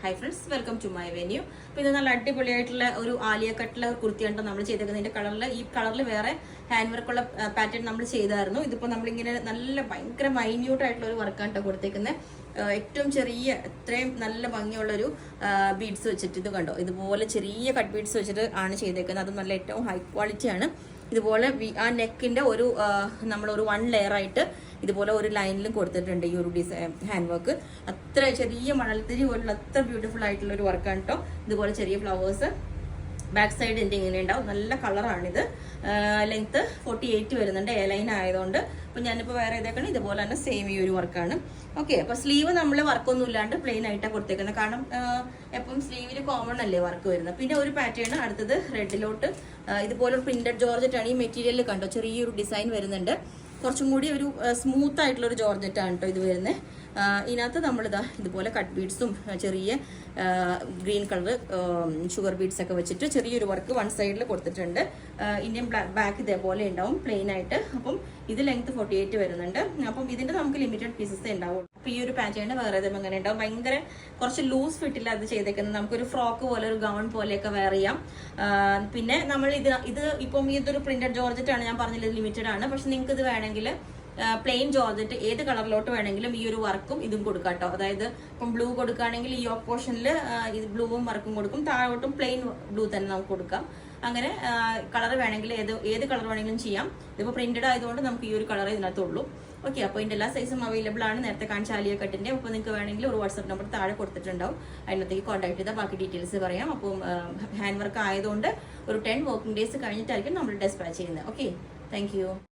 High friends, welcome to my venue. അപ്പോൾ ഇത് നല്ല അടിപൊളിയായിട്ടുള്ള ഒരു ആലിയ കട്ടിലെ കുർത്തിയാണ് നമ്മൾ ചെയ്തേക്കുന്നതിൻ്റെ കളറിൽ. ഈ കളറിൽ വേറെ ഹാൻഡ് വർക്കുള്ള പാറ്റേൺ നമ്മൾ ചെയ്തായിരുന്നു. ഇതിപ്പോൾ നമ്മളിങ്ങനെ നല്ല ഭയങ്കര മൈന്യൂട്ടായിട്ടുള്ള ഒരു വർക്കാണ് കേട്ടോ കൊടുത്തേക്കുന്നത്. ഏറ്റവും ചെറിയ ഇത്രയും നല്ല ഭംഗിയുള്ളൊരു ബീഡ്സ് വെച്ചിട്ട് ഇത് കണ്ടോ, ഇതുപോലെ ചെറിയ കട്ട് ബീഡ്സ് വെച്ചിട്ട് ആണ് ചെയ്തേക്കുന്നത്. അത് നല്ല ഏറ്റവും ഹൈ ക്വാളിറ്റിയാണ്. ഇതുപോലെ ആ നെക്കിൻ്റെ ഒരു നമ്മളൊരു 1 ലെയർ ആയിട്ട് ഇതുപോലെ ഒരു ലൈനിലും കൊടുത്തിട്ടുണ്ട് ഈ ഒരു ഹാൻഡ് വർക്ക്. അത്ര ചെറിയ മണൽത്തിരി പോലുള്ള അത്ര ബ്യൂട്ടിഫുൾ ആയിട്ടുള്ള ഒരു വർക്കാണ് കേട്ടോ. ഇതുപോലെ ചെറിയ ഫ്ലവേഴ്സ് ബാക്ക് സൈഡ് എൻ്റെ ഇങ്ങനെ ഉണ്ടാവും. നല്ല കളറാണിത്. ലെങ്ത്ത് 48 വരുന്നുണ്ട്, എ ലൈൻ ആയതുകൊണ്ട്. അപ്പോൾ ഞാനിപ്പോൾ വേറെ ഇതേക്കാണ് ഇതുപോലെ തന്നെ സെയിം ഈ ഒരു വർക്കാണ്. ഓക്കെ, അപ്പോൾ സ്ലീവ് നമ്മൾ വർക്കൊന്നും ഇല്ലാണ്ട് പ്ലെയിൻ ആയിട്ടാണ് കൊടുത്തേക്കുന്നത്. കാരണം എപ്പം സ്ലീവിൽ കോമൺ അല്ലേ വർക്ക് വരുന്നത്. പിന്നെ ഒരു പാറ്റേൺ അടുത്തത് റെഡിലോട്ട് ഇതുപോലെ പ്രിന്റഡ് ജോർജറ്റാണ്. ഈ മെറ്റീരിയലിൽ കണ്ടോ ചെറിയൊരു ഡിസൈൻ വരുന്നുണ്ട്. കുറച്ചും കൂടി ഒരു സ്മൂത്ത് ആയിട്ടുള്ള ഒരു ജോർജറ്റാണ് കേട്ടോ ഇത് വരുന്നത്. ഇതിനകത്ത് നമ്മളിതാ ഇതുപോലെ കട്ട് ബീഡ്സും ചെറിയ ഗ്രീൻ കളർ ഷുഗർ ബീഡ്സ് ഒക്കെ വെച്ചിട്ട് ചെറിയൊരു വർക്ക് വൺ സൈഡിൽ കൊടുത്തിട്ടുണ്ട്. ഇന്ത്യൻ ബാക്ക് ഇതേപോലെ ഉണ്ടാവും പ്ലെയിൻ ആയിട്ട്. അപ്പം ഇത് ലെങ്ത് 48 വരുന്നുണ്ട്. അപ്പം ഇതിന്റെ നമുക്ക് ലിമിറ്റഡ് പീസസ് ഉണ്ടാവും. അപ്പൊ ഈ ഒരു പാറ്റേൺ വേറെ ഏതും അങ്ങനെ ഉണ്ടാവും. ഭയങ്കര കുറച്ച് ലൂസ് ഫിറ്റില്ല അത് ചെയ്തേക്കുന്നത്. നമുക്കൊരു ഫ്രോക്ക് പോലെ ഒരു ഗൗൺ പോലെയൊക്കെ വെയർ ചെയ്യാം. പിന്നെ നമ്മൾ ഇത് ഇപ്പം ഇതൊരു പ്രിന്റഡ് ജോർജറ്റ് ആണ്, ഞാൻ പറഞ്ഞില്ല ലിമിറ്റഡ് ആണ്. പക്ഷെ നിങ്ങൾക്ക് ഇത് വേണമെങ്കിൽ പ്ലെയിൻ ജോർജറ്റ് ഏത് കളറിലോട്ട് വേണമെങ്കിലും ഈ ഒരു വർക്കും ഇതും കൊടുക്കാം കേട്ടോ. അതായത് ഇപ്പം ബ്ലൂ കൊടുക്കുകയാണെങ്കിൽ ഈ ഓപ്പോഷനിൽ ഇത് ബ്ലൂവും വർക്കും കൊടുക്കും. താഴോട്ടും പ്ലെയിൻ ബ്ലൂ തന്നെ നമുക്ക് കൊടുക്കാം. അങ്ങനെ കളർ വേണമെങ്കിൽ ഏത് കളർ വേണമെങ്കിലും ചെയ്യാം. ഇതിപ്പോൾ പ്രിന്റഡ് ആയതുകൊണ്ട് നമുക്ക് ഈ ഒരു കളർ ഇതിനകത്തുള്ളൂ. ഓക്കെ, അപ്പോൾ ഇതിൻ്റെ എല്ലാ സൈസും അവൈലബിൾ ആണ്. നേരത്തെ കാണിച്ച ആലിയ കട്ടിൻ്റെ. അപ്പോൾ നിങ്ങൾക്ക് വേണമെങ്കിൽ ഒരു വാട്സ്ആപ്പ് നമ്പർ താഴെ കൊടുത്തിട്ടുണ്ടാവും. അതിനകത്തേക്ക് കോൺടാക്ട് ചെയ്താൽ ബാക്കി ഡീറ്റെയിൽസ് പറയാം. അപ്പം ഹാൻഡ് വർക്ക് ആയതുകൊണ്ട് ഒരു 10 വർക്കിംഗ് ഡേയ്സ് കഴിഞ്ഞിട്ടായിരിക്കും നമ്മൾ ഡെസ്പാച്ച് ചെയ്യുന്നത്. Okay, thank you.